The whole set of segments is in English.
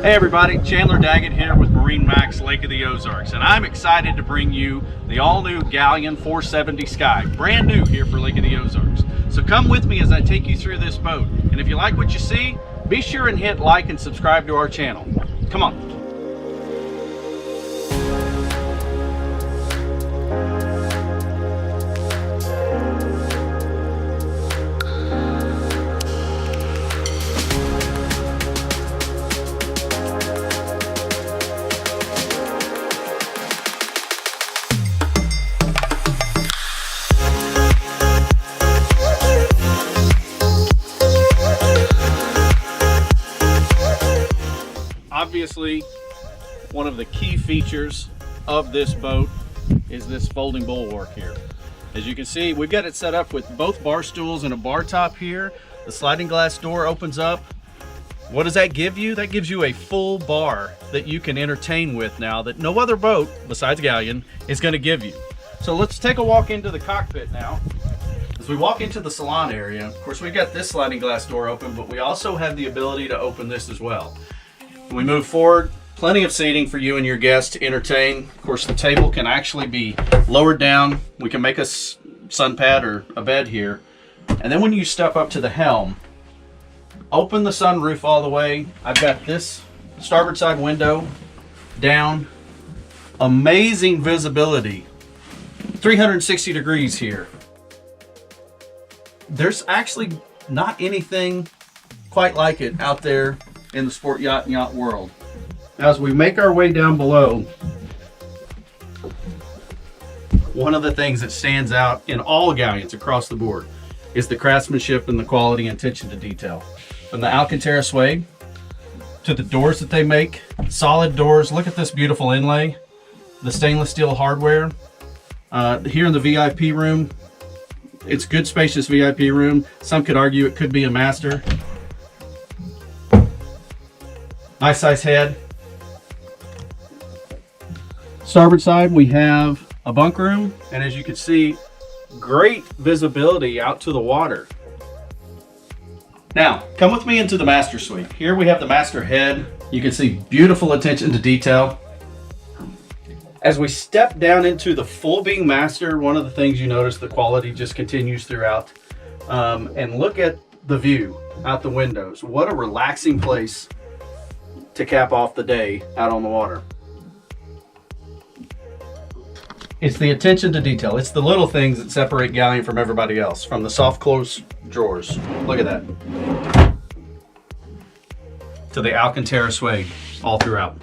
Hey everybody, Chandler Daggett here with MarineMax Lake of the Ozarks, and I'm excited to bring you the all-new Galeon 470 Sky, brand new here for Lake of the Ozarks. So come with me as I take you through this boat, and if you like what you see, be sure and hit like and subscribe to our channel. Come on. Obviously, one of the key features of this boat is this folding bulwark here. As you can see, we've got it set up with both bar stools and a bar top here. The sliding glass door opens up. What does that give you? That gives you a full bar that you can entertain with now that no other boat besides Galeon is going to give you. So let's take a walk into the cockpit now. As we walk into the salon area, of course, we've got this sliding glass door open, but we also have the ability to open this as well. When we move forward, plenty of seating for you and your guests to entertain. Of course, the table can actually be lowered down. We can make a sun pad or a bed here. And then when you step up to the helm, open the sunroof all the way. I've got this starboard side window down. Amazing visibility. 360 degrees here. There's actually not anything quite like it out there in the sport yacht world. As we make our way down below, one of the things that stands out in all Galeons across the board is the craftsmanship and the quality and attention to detail. From the Alcantara suede to the doors that they make, solid doors. Look at this beautiful inlay, the stainless steel hardware. Here in the VIP room, it's good spacious VIP room. Some could argue it could be a master. Nice size head. Starboard side, we have a bunk room, and as you can see, great visibility out to the water. Now, come with me into the master suite. Here we have the master head. You can see beautiful attention to detail. As we step down into the full beam master, one of the things you notice, the quality just continues throughout. And look at the view out the windows. What a relaxing place to cap off the day out on the water. It's the attention to detail. It's the little things that separate Galeon from everybody else, from the soft close drawers. Look at that. To the Alcantara suede all throughout.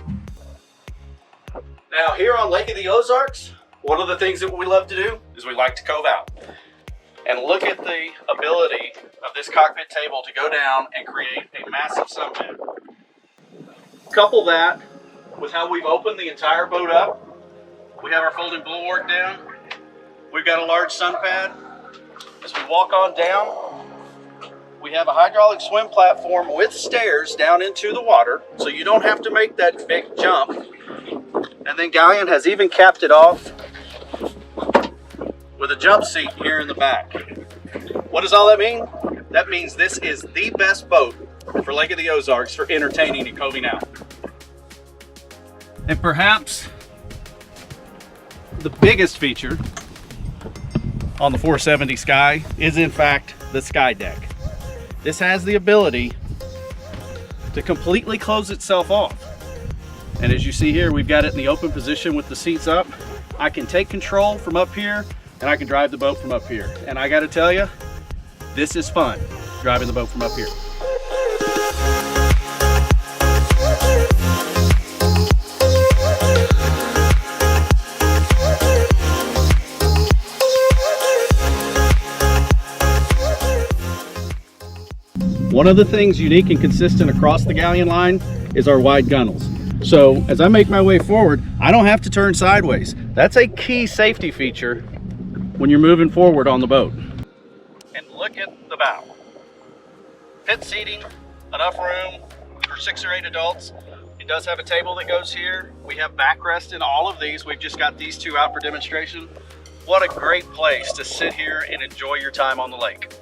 Now here on Lake of the Ozarks, one of the things that we love to do is we like to cove out. And look at the ability of this cockpit table to go down and create a massive sunbed. Couple that with how we've opened the entire boat up. We have our folding bulwark down. We've got a large sun pad. As we walk on down, we have a hydraulic swim platform with stairs down into the water, so you don't have to make that big jump. And then Galeon has even capped it off with a jump seat here in the back. What does all that mean? That means this is the best boat for Lake of the Ozarks for entertaining and coving out. And perhaps the biggest feature on the 470 Sky is in fact the SKYDECK. This has the ability to completely close itself off. And as you see here, we've got it in the open position with the seats up. I can take control from up here and I can drive the boat from up here. And I gotta tell you, this is fun, driving the boat from up here. One of the things unique and consistent across the Galeon line is our wide gunnels. So as I make my way forward, I don't have to turn sideways. That's a key safety feature when you're moving forward on the boat. And look at the bow. Pit seating, enough room for 6 or 8 adults. It does have a table that goes here. We have backrest in all of these. We've just got these 2 out for demonstration. What a great place to sit here and enjoy your time on the lake.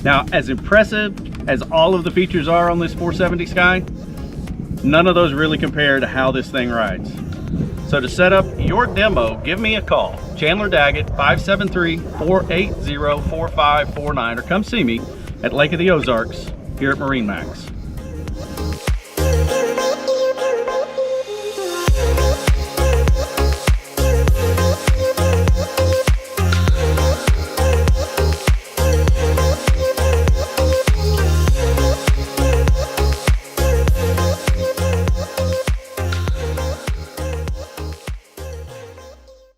Now, as impressive as all of the features are on this 470 Sky, none of those really compare to how this thing rides. So to set up your demo, give me a call, Chandler Daggett, 573-480-4549, or come see me at Lake of the Ozarks here at MarineMax.